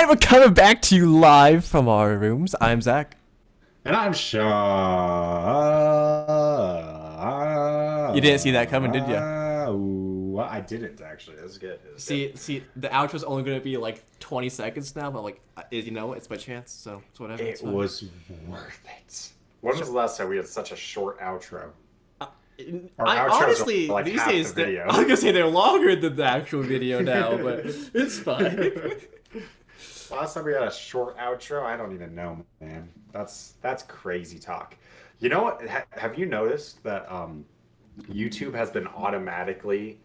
And we're coming back to you live from our rooms. I'm Zach. And I'm Sean. You didn't see that coming, did you? Well, I didn't actually. That's good. See, the outro's only going to be like 20 seconds now, but like, you know, it's my chance, so it's whatever. It was worth it. When was the last time we had such a short outro? Honestly, like these half days, the video. I was gonna say they're longer than the actual video now, but it's fine. Last time we had a short outro, I don't even know, man. That's crazy talk. You know what? Have you noticed that YouTube has been automatically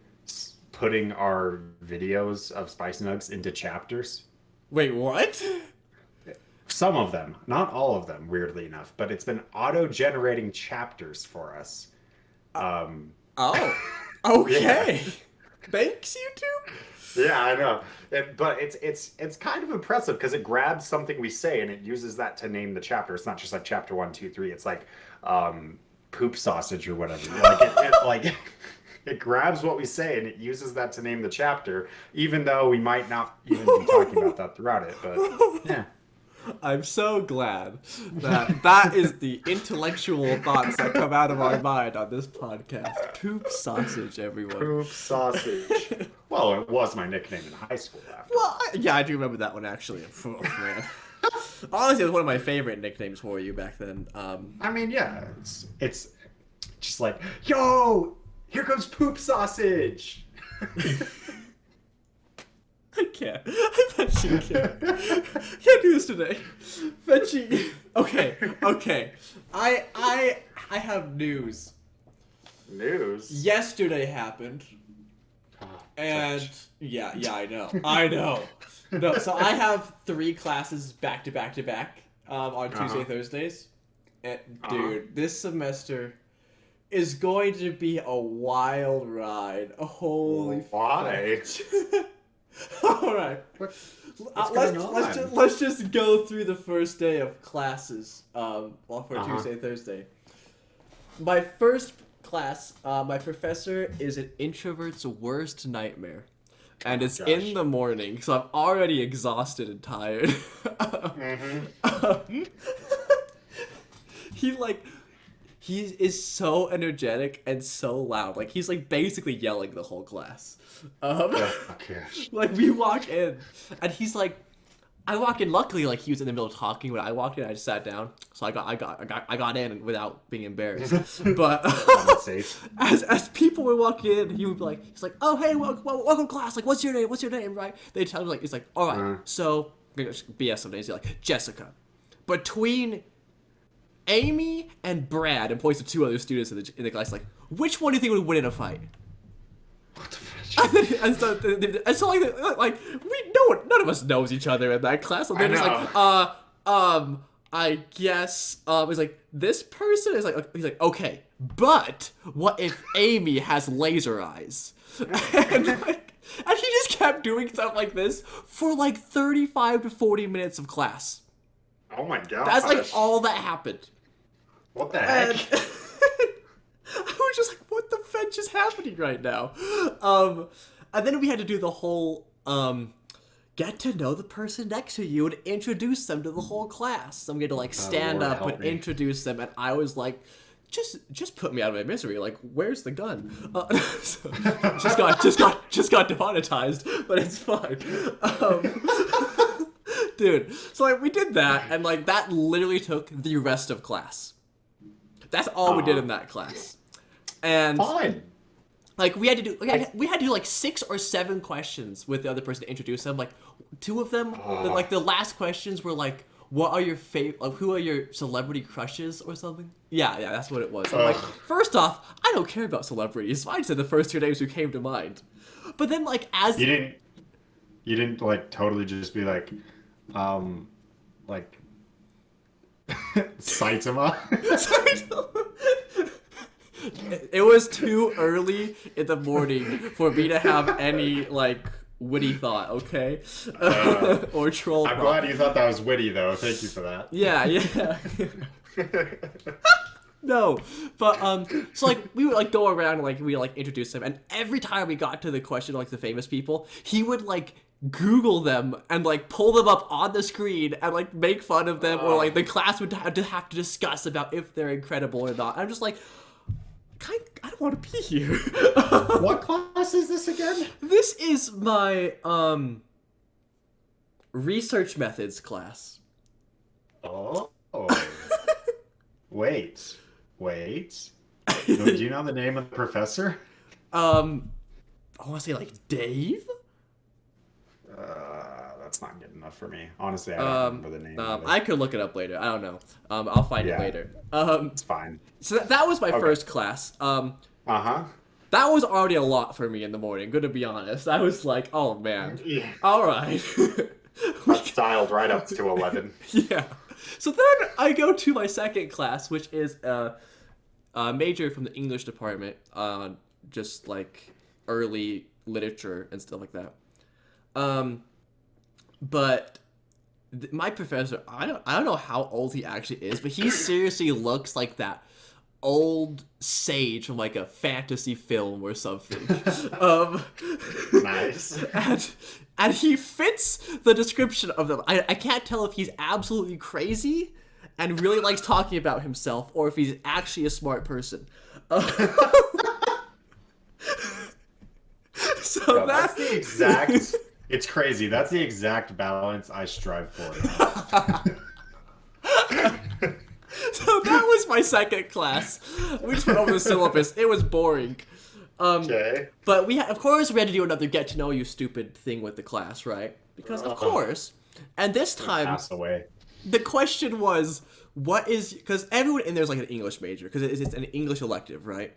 putting our videos of Spice Nugs into chapters? Wait, what? Some of them, not all of them, weirdly enough, but it's been auto-generating chapters for us. Oh, okay. Yeah. Thanks, YouTube. Yeah, I know. But it's kind of impressive because it grabs something we say and it uses that to name the chapter. It's not just like chapter 1, 2, 3. It's like poop sausage or whatever. Like it grabs what we say and it uses that to name the chapter, even though we might not even be talking about that throughout it. But yeah. I'm so glad that is the intellectual thoughts that come out of our mind on this podcast. Poop sausage, everyone. Poop sausage. Well, it was my nickname in high school. Well, yeah, I do remember that one actually. Oh, man. Honestly, it was one of my favorite nicknames for you back then. I mean, yeah, it's just like, yo, here comes poop sausage. I can't. I bet you can't. Can't do this today. Bet you. Okay. I have news. News? Yesterday happened. And yeah, I know. No, so I have 3 classes back to back on Tuesday, Thursdays. And dude, this semester is going to be a wild ride. Holy Why? All right. Let's just go through the first day of classes. For Tuesday, Thursday. My first class, my professor is an introvert's worst nightmare, and it's in the morning, so I'm already exhausted and tired. He is so energetic and so loud. Like, he's like basically yelling the whole class. Like, we walk in and he's like, I walk in, luckily, like, he was in the middle of talking. When I walked in, I just sat down, so I got in without being embarrassed. But as people were walking in, he would be like, he's like, oh, hey, welcome class, like, what's your name, right? They tell him, like, it's like, all right, so BS some days. He's like, Jessica, between Amy and Brad, and points to 2 other students in the class, like, which one do you think would win in a fight? What the fuck? And so like none of us knows each other in that class. So they're just like, I guess, he's like, this person is like, he's like, okay, but what if Amy has laser eyes? And he just kept doing stuff like this for like 35 to 40 minutes of class. Oh my god. That's like all that happened. What the heck? I was just like, what the fetch is happening right now? And then we had to do the whole, get to know the person next to you and introduce them to the whole class. So I'm going to like stand up and introduce them. And I was like, just put me out of my misery. Like, where's the gun? So, just got demonetized, but it's fine. Dude, so like we did that, and like that literally took the rest of class. That's all we did in that class. And fine. Like we had to do like 6 or 7 questions with the other person to introduce them. Like 2 of them, the last questions were like, what are your who are your celebrity crushes or something? Yeah, that's what it was. I'm like, first off, I don't care about celebrities. I said the first 2 names who came to mind. But then like as you didn't like totally just be like Saitama. It was too early in the morning for me to have any like witty thought, okay? Or troll. I'm glad you thought that was witty, though. Thank you for that. Yeah. No, but so like we would like go around and like we like introduce him, and every time we got to the question of, like the famous people, he would like Google them and like pull them up on the screen and like make fun of them, or like the class would have to discuss about if they're incredible or not. I'm just like, I don't want to be here. What class is this again? This is my research methods class. Oh. Wait. Do you know the name of the professor? I want to say like Dave. That's not good enough for me. Honestly, I don't remember the name. Of it. I could look it up later. I don't know. I'll find it later. It's fine. So that was my first class. That was already a lot for me in the morning. Good to be honest. I was like, oh man. Yeah. All right. That's dialed right up to 11. Yeah. So then I go to my second class, which is a major from the English department, just like early literature and stuff like that. But my professor, I don't know how old he actually is, but he seriously looks like that old sage from like a fantasy film or something. Nice. And he fits the description of them. I can't tell if he's absolutely crazy and really likes talking about himself, or if he's actually a smart person. So that's the exact. It's crazy. That's the exact balance I strive for. So that was my second class. We just went over the syllabus. It was boring. Okay. But of course we had to do another get to know you stupid thing with the class, right? Because of course. And this time, pass away. The question was, because everyone in there is like an English major, because it's an English elective, right?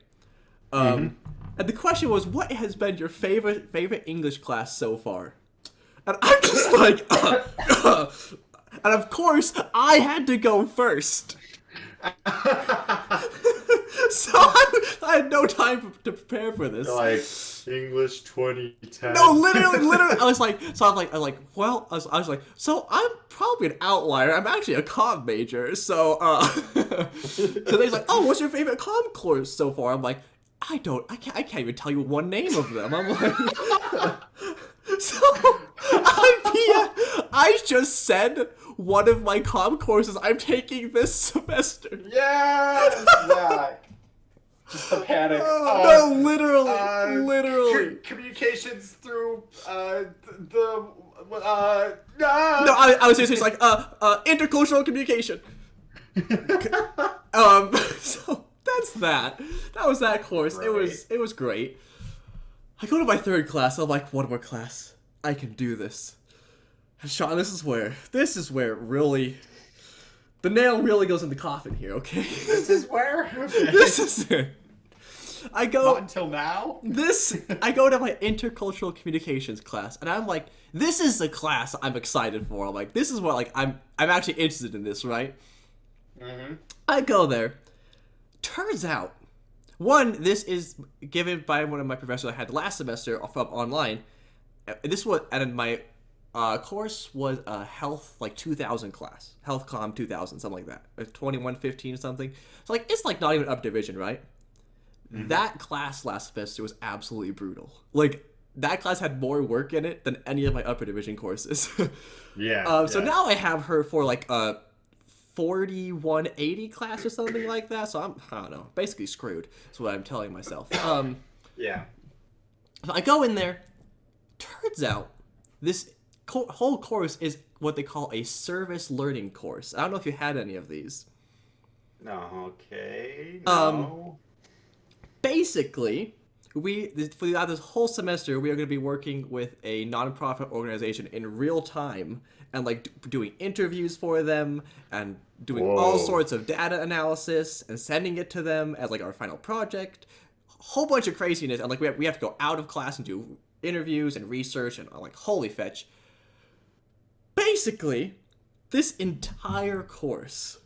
And the question was, what has been your favorite English class so far? And I'm just like, and of course, I had to go first. So I had no time to prepare for this. Like English 2010. No, literally, I was like, so I'm probably an outlier. I'm actually a comm major. So, so they's like, oh, what's your favorite comm course so far? I'm like, I can't even tell you one name of them. I'm like, so I just said one of my comm courses I'm taking this semester. Yes! Yeah. Just the panic. No, literally. Communications through no. No, I was seriously like intercultural communication. So that's that. That was that course. Great. It was great. I go to my third class. I'm like, one more class. I can do this. And Sean, this is where really the nail really goes in the coffin here. Okay. This is where. This is it. Not until now. I go to my intercultural communications class, and I'm like, this is the class I'm excited for. I'm like, this is what like I'm actually interested in this, right? Mm-hmm. I go there. Turns out, this is given by one of my professors I had last semester from online. This was, and my course was a health like 2000 class, health comm 2000, something like that, 2115 or something. So like it's like not even up division, right? Mm-hmm. That class last semester was absolutely brutal. Like that class had more work in it than any of my upper division courses. Yeah. So now I have her for like a 4180 class or something like that. So I don't know, basically screwed. That's what I'm telling myself. Yeah. I go in there. Turns out this whole course is what they call a service learning course. I don't know if you had any of these. No. Okay. No. Basically, for this whole semester, we are going to be working with a nonprofit organization in real time and like doing interviews for them and doing all sorts of data analysis and sending it to them as like our final project. Whole bunch of craziness, and like we have to go out of class and do interviews and research and like holy fetch. Basically, this entire course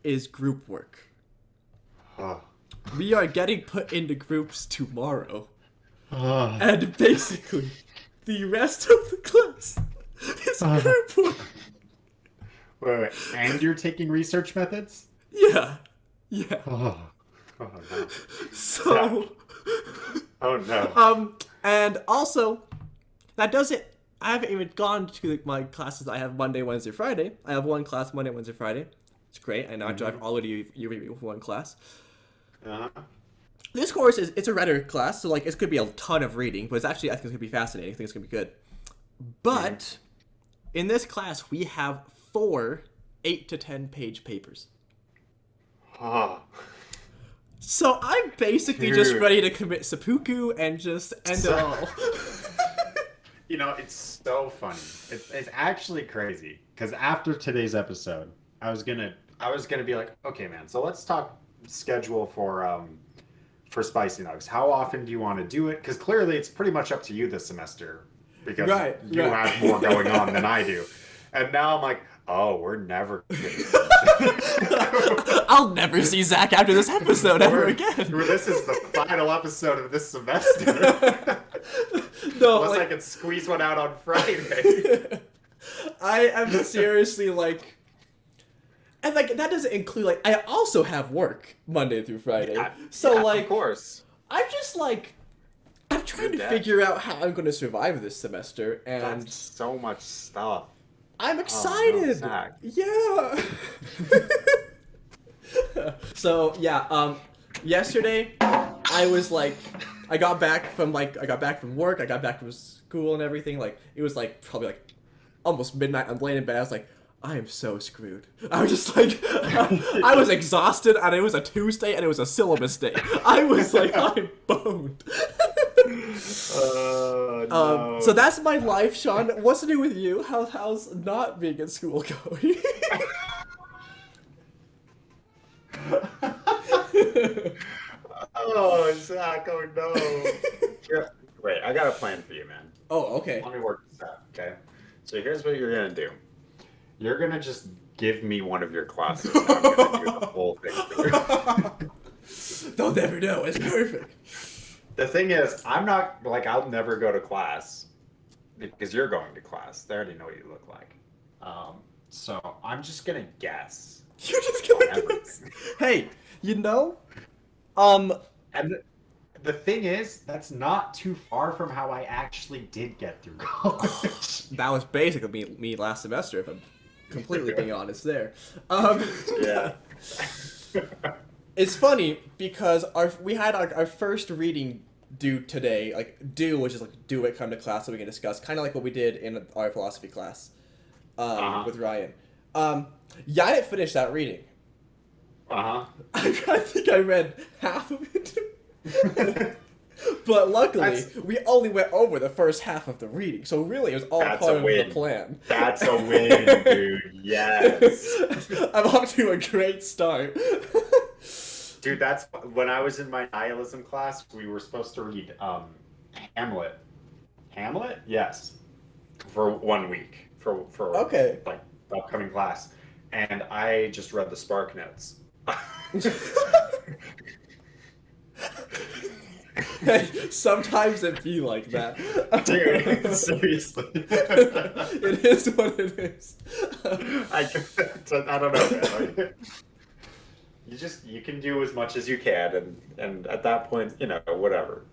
is group work. We are getting put into groups tomorrow. And basically, the rest of the class is group work. Wait. And you're taking research methods? Yeah. Oh no. So... Oh no. And also, that doesn't... I haven't even gone to my classes. I have Monday, Wednesday, Friday. I have one class Monday, Wednesday, Friday. It's great. I know I drive all the way to UV with one class. This course it's a rhetoric class, so like it's gonna be a ton of reading, but it's actually I think it's gonna be fascinating. I think it's gonna be good. But in this class, we have 4 8 to 10 page papers. So I'm basically just ready to commit seppuku and just end it all. You know, it's so funny. It's actually crazy because after today's episode, I was gonna be like, okay, man. So let's talk schedule for Spicy Nugs. How often do you want to do it? Because clearly, it's pretty much up to you this semester because you have more going on than I do. And now I'm like, oh, we're never gonna I'll never see Zach after this episode ever again. This is the final episode of this semester. No, unless I can squeeze one out on Friday. I am seriously like, and like that doesn't include like I also have work Monday through Friday. So like, of course, I'm just like, I'm trying to figure out how I'm going to survive this semester, and that's so much stuff. I'm excited. Oh, no, yeah. So yeah, yesterday I was like, I got back from work, I got back from school and everything. Like it was like probably like almost midnight. I'm laying in bed. I was like, I am so screwed. I was just like, I was exhausted, and it was a Tuesday, and it was a syllabus day. I was like, I'm boned. No. So that's my life, Sean. What's to do with you? How's not being in school going? Oh, Zach, oh no. Wait, I got a plan for you, man. Oh, okay. Let me work this out, okay? So here's what you're gonna do. You're gonna just give me one of your classes. And I'm gonna do the whole thing for you. They'll never know. It's perfect. The thing is, I'm not like I'll never go to class because you're going to class. They already know what you look like. So I'm just gonna guess. You're just gonna guess. Hey, you know, and the thing is, that's not too far from how I actually did get through college. That was basically me last semester, if I'm completely being honest there. Yeah. It's funny because we had our first reading due today, which is like do it, come to class so we can discuss, kind of like what we did in our philosophy class with Ryan. Yeah, I didn't finish that reading. I think I read half of it. But luckily, we only went over the first half of the reading, so really it was all part of the plan. That's a win, dude. Yes. I'm off to a great start. Dude, that's when I was in my nihilism class, we were supposed to read Hamlet. Hamlet? Yes. For 1 week. For okay. Like the upcoming class. And I just read the Spark Notes. Hey, sometimes it be like that. Dude, seriously. It is what it is. I don't know, man. You can do as much as you can, and at that point, whatever.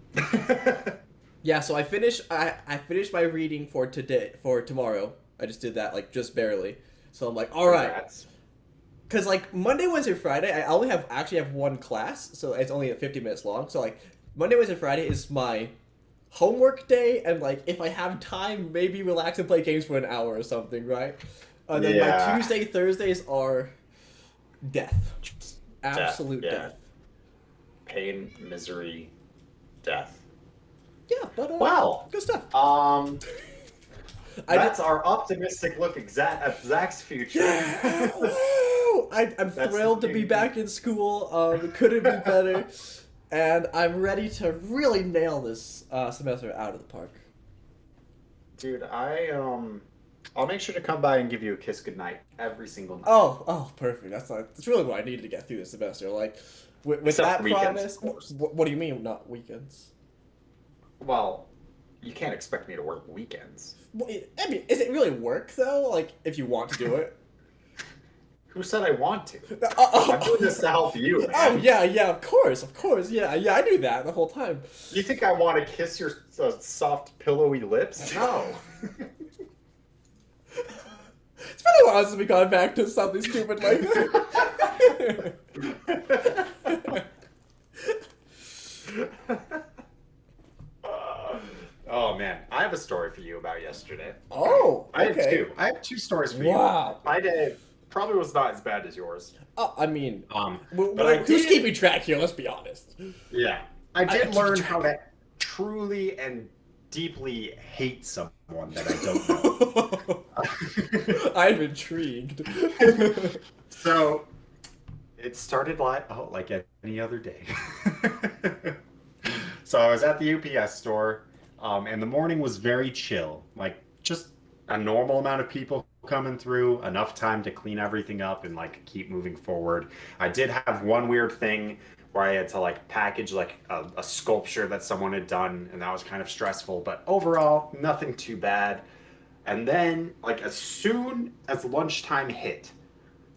Yeah, so I finished my reading for tomorrow. I just did that just barely. So I'm like, all right. Cause Monday, Wednesday, Friday, I only have one class, so it's only 50 minutes long. So Monday, Wednesday, Friday is my homework day, and if I have time, maybe relax and play games for an hour or something, right? And then my Tuesday, Thursdays are death. Absolute death. Pain, misery, death. Yeah, but wow, good stuff. That's our optimistic look at Zach's future. Yeah, woo! I'm thrilled to be back in school. Couldn't be better, and I'm ready to really nail this semester out of the park. Dude, I'll make sure to come by and give you a kiss goodnight every single night. Oh, perfect. That's really what I needed to get through this semester. With that weekends, promise. What do you mean, not weekends? Well, you can't expect me to work weekends. I mean, is it really work though? If you want to do it. Who said I want to? I'm doing this to help you, man. Oh, yeah, of course, yeah, I knew that the whole time. You think I want to kiss your soft, pillowy lips? No. It's been a while since we got back to something stupid like that. Oh man, I have a story for you about yesterday. Oh, okay. I have two stories for you. Wow. My day probably was not as bad as yours. I mean, but who's keeping track here? Let's be honest. Yeah, I did learn how to truly and deeply hate someone that I don't know. I'm intrigued. So, it started like any other day. So I was at the UPS store, and the morning was very chill. Like, just a normal amount of people coming through, enough time to clean everything up and, like, keep moving forward. I did have one weird thing where I had to, like, package, like, a sculpture that someone had done, and that was kind of stressful. But overall, nothing too bad. And then, like, as soon as lunchtime hit,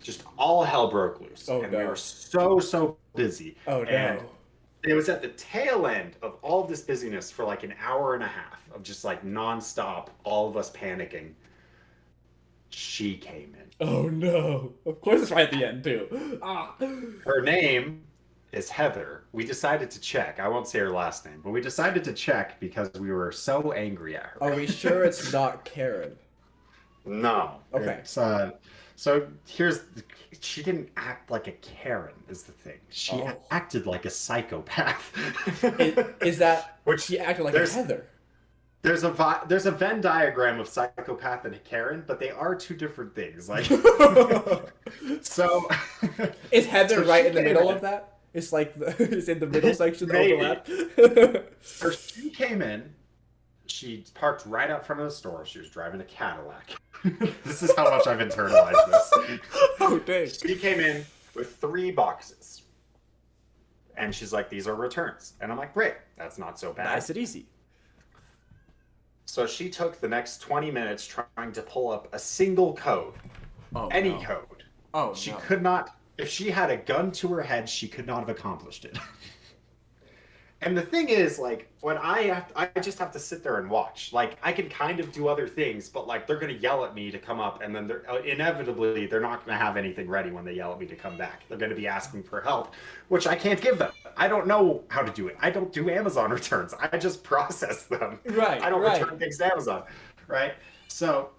just all hell broke loose. Oh, and no. we were so busy. Oh, no. And it was at the tail end of all of this busyness for like an hour and a half of just like nonstop, all of us panicking. She came in. Oh, no. Of course it's right at the end, too. Ah. Her name is Heather. We decided to check. I won't say her last name, but we decided to check because we were so angry at her. Are we sure it's not Karen? No. Okay. It's, she didn't act like a Karen is the thing. She acted like a psychopath. Is that Which she acted like a Heather? There's a Venn diagram of psychopath and a Karen, but they are two different things. Like, so is Heather so right in the middle of that? It's like it's in the middle section of overlap. So she came in. She parked right out front of the store. She was driving a Cadillac. This is how much I've internalized this. Oh, dang. She came in with 3 boxes. And she's like, these are returns. And I'm like, great. That's not so bad. Nice and easy. So she took the next 20 minutes trying to pull up a single code. Any code. She could not, if she had a gun to her head, she could not have accomplished it. And the thing is, like, when I just have to sit there and watch. Like, I can kind of do other things, but, like, they're going to yell at me to come up, and then inevitably, they're not going to have anything ready when they yell at me to come back. They're going to be asking for help, which I can't give them. I don't know how to do it. I don't do Amazon returns. I just process them. Right, I don't return things to Amazon, right? So,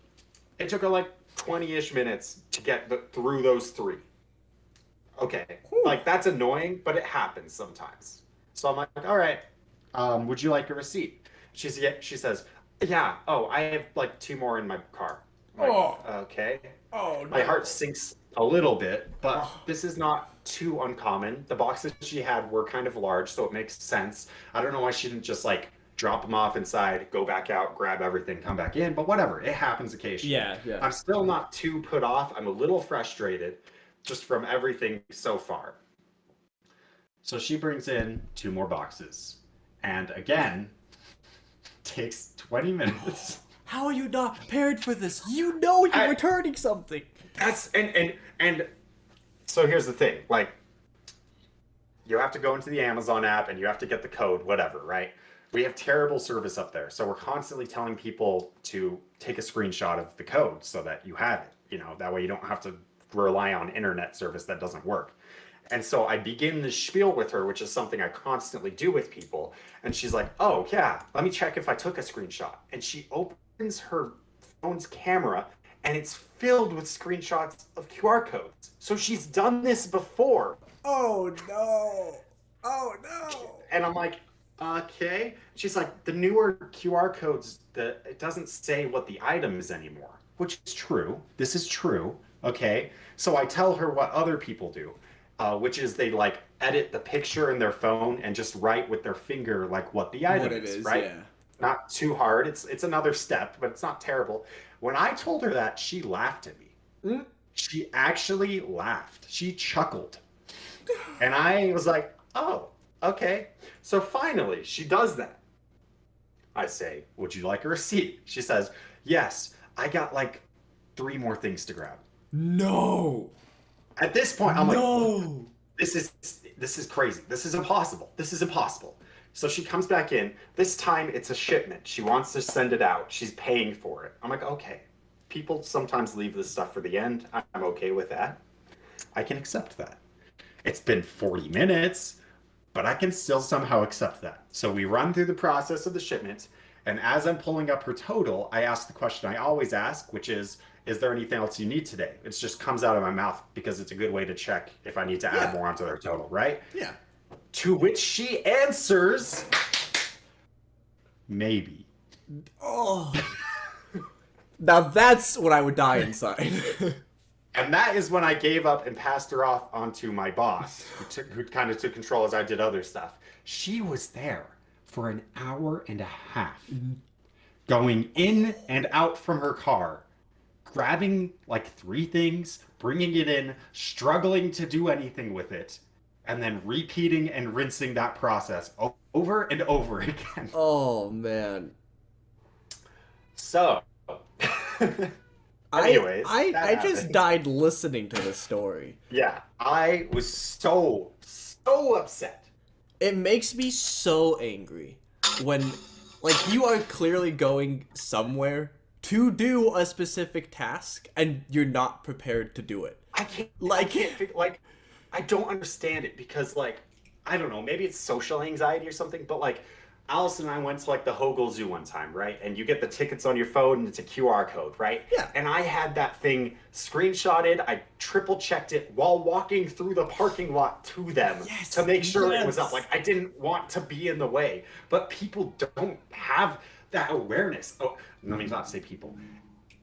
it took her, like, 20-ish minutes to get through those 3. Okay. Whew. Like, that's annoying, but it happens sometimes. So I'm like, all right, would you like a receipt? She says, yeah. Oh, I have like 2 more in my car. I'm like, okay. Oh, no. My heart sinks a little bit, but this is not too uncommon. The boxes she had were kind of large, so it makes sense. I don't know why she didn't just like drop them off inside, go back out, grab everything, come back in, but whatever. It happens occasionally. Yeah. I'm still not too put off. I'm a little frustrated just from everything so far. So she brings in 2 more boxes. And again, takes 20 minutes. How are you not prepared for this? You know you're returning something. That's and so here's the thing. Like, you have to go into the Amazon app and you have to get the code, whatever, right? We have terrible service up there. So we're constantly telling people to take a screenshot of the code so that you have it. You know, that way you don't have to rely on internet service that doesn't work. And so I begin the spiel with her, which is something I constantly do with people. And she's like, oh, yeah, let me check if I took a screenshot. And she opens her phone's camera, and it's filled with screenshots of QR codes. So she's done this before. Oh, no. Oh, no. And I'm like, okay. She's like, the newer QR codes, it doesn't say what the item is anymore, which is true. This is true. Okay. So I tell her what other people do. Which is they like edit the picture in their phone and just write with their finger like what the item is, right? Yeah. Not too hard. It's another step, but it's not terrible. When I told her that, she laughed at me. Mm. She actually laughed. She chuckled. And I was like, oh, okay. So finally, she does that. I say, would you like a receipt? She says, yes, I got like 3 more things to grab. No. At this point, I'm like, No. this is crazy. This is impossible. This is impossible. So she comes back in. This time it's a shipment. She wants to send it out. She's paying for it. I'm like, okay. People sometimes leave this stuff for the end. I'm okay with that. I can accept that. It's been 40 minutes, but I can still somehow accept that. So we run through the process of the shipment, and as I'm pulling up her total, I ask the question I always ask, which is there anything else you need today? It just comes out of my mouth because it's a good way to check if I need to add more onto their total, right? Yeah. To which she answers, maybe. Oh. Now that's what I would die inside. And that is when I gave up and passed her off onto my boss, who kind of took control as I did other stuff. She was there for an hour and a half, going in and out from her car, grabbing like 3 things, bringing it in, struggling to do anything with it, and then repeating and rinsing that process over and over again. Oh, man. So, anyways, I just died listening to this story. Yeah, I was so upset. It makes me so angry when, like, you are clearly going somewhere to do a specific task and you're not prepared to do it. I don't understand it because, like, I don't know, maybe it's social anxiety or something, but, like, Allison and I went to, like, the Hogel Zoo one time, right? And you get the tickets on your phone and it's a QR code, right? Yeah. And I had that thing screenshotted. I triple checked it while walking through the parking lot to them to make sure it was up. Like, I didn't want to be in the way. But people don't have that awareness. Oh, let me not say people.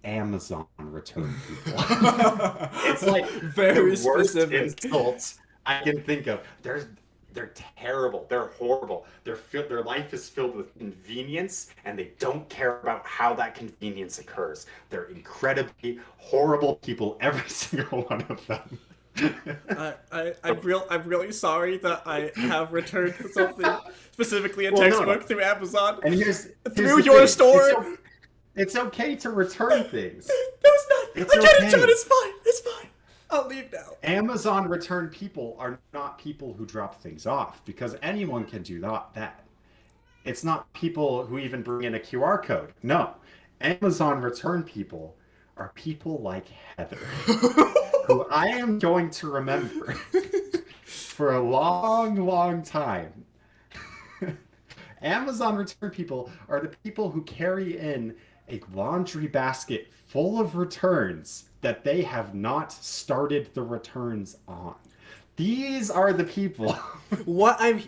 Amazon return people. It's like very the worst specific insults I can think of. They're terrible. They're horrible. Their life is filled with convenience, and they don't care about how that convenience occurs. They're incredibly horrible people, every single one of them. I'm really sorry that I have returned something, specifically a textbook through Amazon. And here's through your store. It's okay to return things. No, it's not. It's I get okay. it, John. It's fine. It's fine. I'll leave now. Amazon return people are not people who drop things off, because anyone can do that. It's not people who even bring in a QR code. No. Amazon return people are people like Heather, who I am going to remember for a long, long time. Amazon return people are the people who carry in a laundry basket full of returns that they have not started the returns on. These are the people. What I'm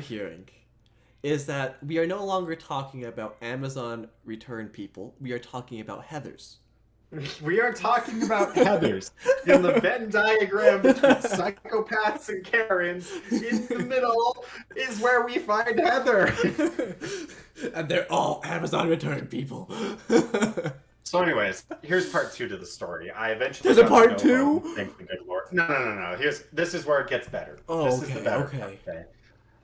hearing is that we are no longer talking about Amazon return people. We are talking about Heathers. We are talking about Heathers. In the Venn diagram between psychopaths and Karens, in the middle is where we find Heather. And they're all Amazon return people. So anyways, here's part 2 to the story. I eventually There's a part 2? Thank the good Lord. No. This is where it gets better. Oh, this okay, is the better okay. part, okay.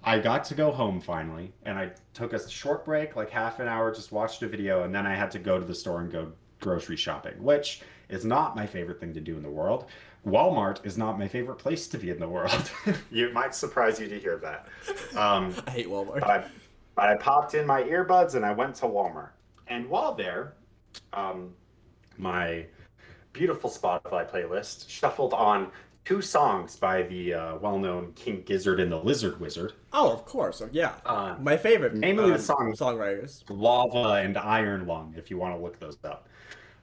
I got to go home finally, and I took a short break, like half an hour, just watched a video, and then I had to go to the store and go grocery shopping, which is not my favorite thing to do in the world. Walmart is not my favorite place to be in the world. It might surprise you to hear that. I hate Walmart. But I popped in my earbuds and I went to Walmart. And while there, my beautiful Spotify playlist shuffled on 2 songs by the well-known King Gizzard and the Lizard Wizard. Oh, of course. Yeah. My favorite namely the songwriters. Lava and Iron Lung, if you want to look those up.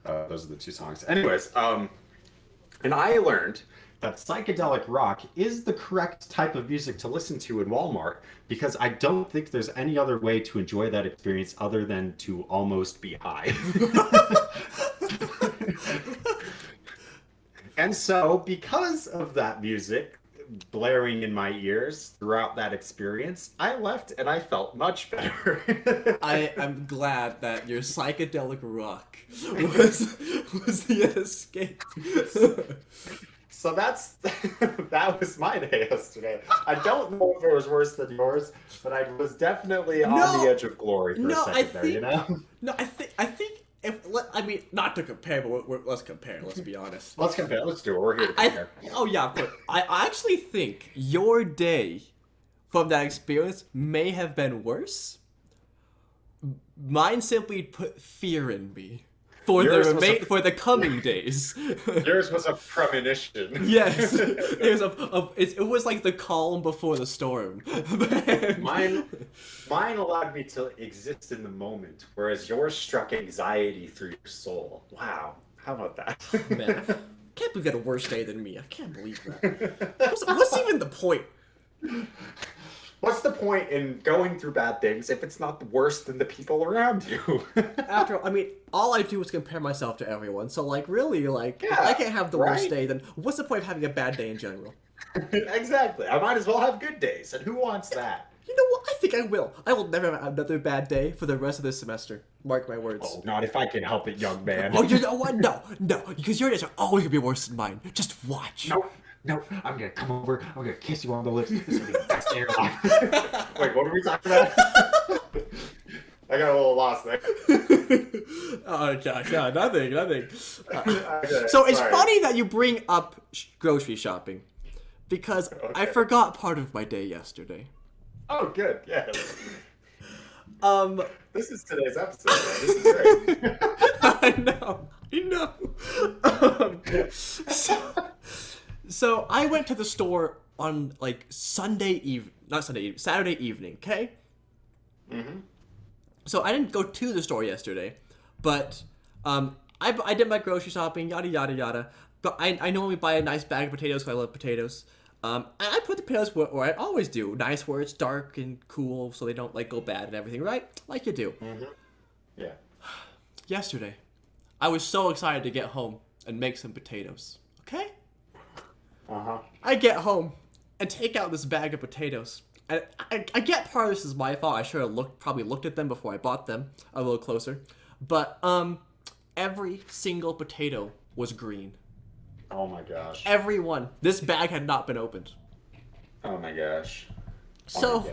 Those are the 2 songs. Anyways, and I learned that psychedelic rock is the correct type of music to listen to in Walmart, because I don't think there's any other way to enjoy that experience other than to almost be high. And so, because of that music blaring in my ears throughout that experience, I left and I felt much better. I am glad that your psychedelic rock was the escape. So that was my day yesterday. I don't know if it was worse than yours, but I was definitely on the edge of glory for a second there, you know? No, I think I mean, not to compare, but let's compare. Let's be honest. Let's compare. Let's do it. We're here to compare. Oh yeah, but I actually think your day from that experience may have been worse. Mine simply put fear in me for the coming days. Yours was a premonition. Yes, it was like the calm before the storm. Mine allowed me to exist in the moment, whereas yours struck anxiety through your soul. Wow, how about that? Man, I can't believe you had a worse day than me. I can't believe that. What's even the point? What's the point in going through bad things if it's not worse than the people around you? I mean, all I do is compare myself to everyone. So, like, really, like, if I can't have the worst day, then what's the point of having a bad day in general? Exactly. I might as well have good days, and who wants that? You know what? I think I will. I will never have another bad day for the rest of this semester. Mark my words. Oh, not if I can help it, young man. Oh, you know what? No, because your days are always gonna be worse than mine. Just watch. No, I'm gonna come over. I'm gonna kiss you on the lips. This is gonna be the best day of your life. Wait, what were we talking about? I got a little lost there. Oh gosh, no, nothing. Okay, So it's sorry. funny that you bring up grocery shopping, because I forgot part of my day yesterday. Oh, good. Yes. This is today's episode. Man. This is great. I know. So I went to the store on like Saturday evening, okay? Mm-hmm. So I didn't go to the store yesterday, but I did my grocery shopping, yada yada yada. But I normally buy a nice bag of potatoes because I love potatoes. And I put the potatoes where I always do, nice where it's dark and cool, so they don't like go bad and everything, right? Like you do. Mm-hmm. Yeah. Yesterday, I was so excited to get home and make some potatoes. Okay? Uh-huh. I get home and take out this bag of potatoes. And I get part of this is my fault. I should have probably looked at them before I bought them a little closer. But every single potato was green. Oh my gosh. Every one. This bag had not been opened. Oh my gosh. So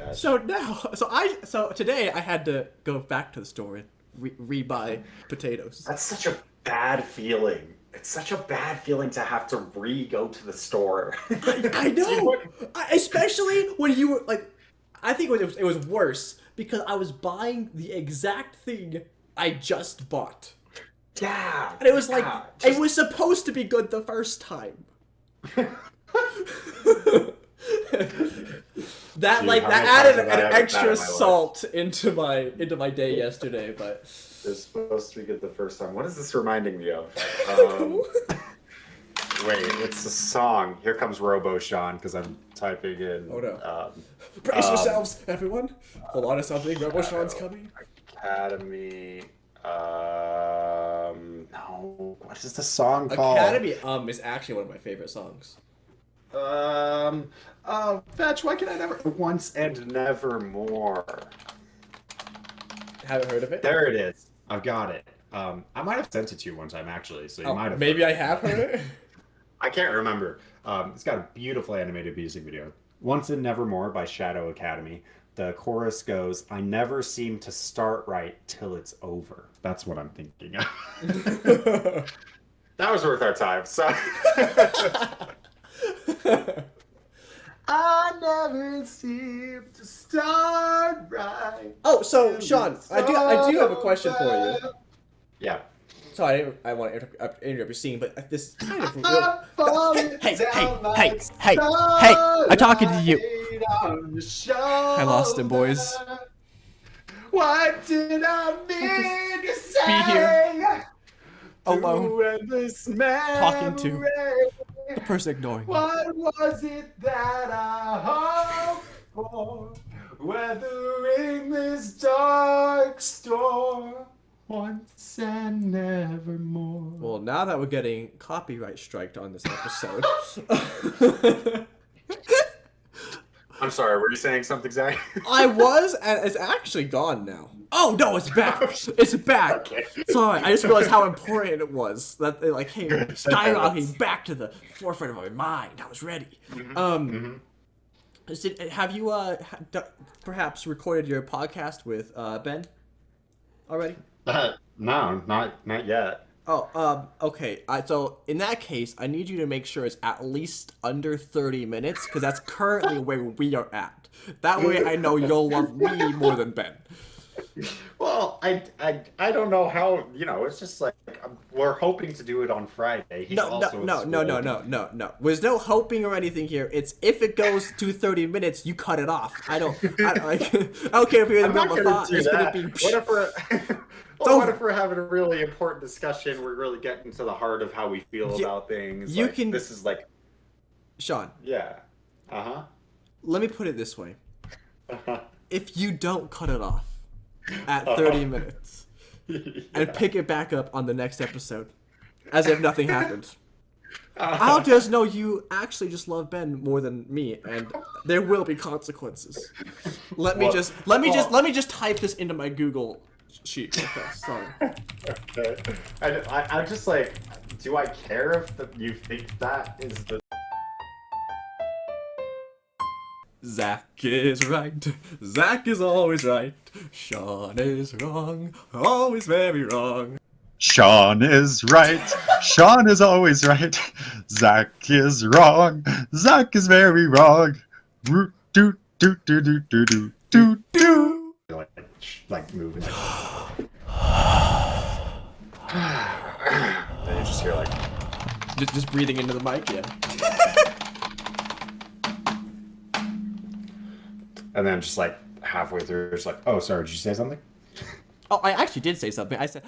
today I had to go back to the store and re-buy potatoes. That's such a bad feeling. It's such a bad feeling to have to go to the store. I know, especially when you were like, I think it was worse because I was buying the exact thing I just bought. Yeah. And it was like, it was supposed to be good the first time. That added an extra salt into my day yesterday, but. They're supposed to be good the first time. What is this reminding me of? Wait, it's a song. Here comes Robo Sean because I'm typing in. Oh no! Brace yourselves, everyone. Hold on to something. Robo Sean's coming. Academy. No. What is the song called? Academy. Is actually one of my favorite songs. Fetch. Why can I never? Once and Nevermore. Haven't heard of it? There it is. I've got it. I might have sent it to you one time actually, so you might have. Maybe I have heard it. I can't remember. It's got a beautiful animated music video. Once and Nevermore by Shadow Academy. The chorus goes, "I never seem to start right till it's over." That's what I'm thinking of. That was worth our time. So. I never seem to start right. Oh, so Sean, I do have a question for you. Yeah. Sorry, I want to interrupt your scene, but this kind of. Hey! I'm talking to you. I lost him, boys. What did I mean to say? Be here, alone, talking to the person ignoring me. What was it that I hoped for? Weathering this dark storm. Once and nevermore. Well, now that we're getting copyright striked on this episode. I'm sorry, were you saying something, Zach? I was, and it's actually gone now. Oh no, it's back! It's back! Okay. Sorry, I just realized how important it was that it came skyrocketing back to the forefront of my mind. I was ready. Have you perhaps recorded your podcast with Ben already? No, not yet. Oh, okay. So in that case, I need you to make sure it's at least under 30 minutes, because that's currently where we are at. That way I know you'll love me more than Ben. Well, I don't know how, it's just like we're hoping to do it on Friday. He's No, also in no, no, no, school. no, no, no. There's no hoping or anything here. It's if it goes to 30 minutes, you cut it off. I don't like. I don't care if you're in I'm the not middle of a gonna thought. do It's gonna that. be. What if we're So- what if we're having a really important discussion? We're really getting to the heart of how we feel You- about things. you Like, can- this is like, Sean, yeah. Uh-huh. let me put it this way: Uh-huh. if you don't cut it off at 30 minutes and pick it back up on the next episode, as if nothing happened. I'll just know you actually just love Ben more than me, and there will be consequences. Let me just type this into my Google sheet. Okay, sorry. Okay. I'm just like, do I care if you think that is the Zach is right. Zach is always right. Sean is wrong. Always very wrong. Sean is right. Sean is always right. Zach is wrong. Zach is very wrong. Do do do do do do do do. like moving? And you just hear like, Just breathing into the mic, yeah. and then just like halfway through, it's like, oh, sorry, did you say something? Oh, I actually did say something. I said,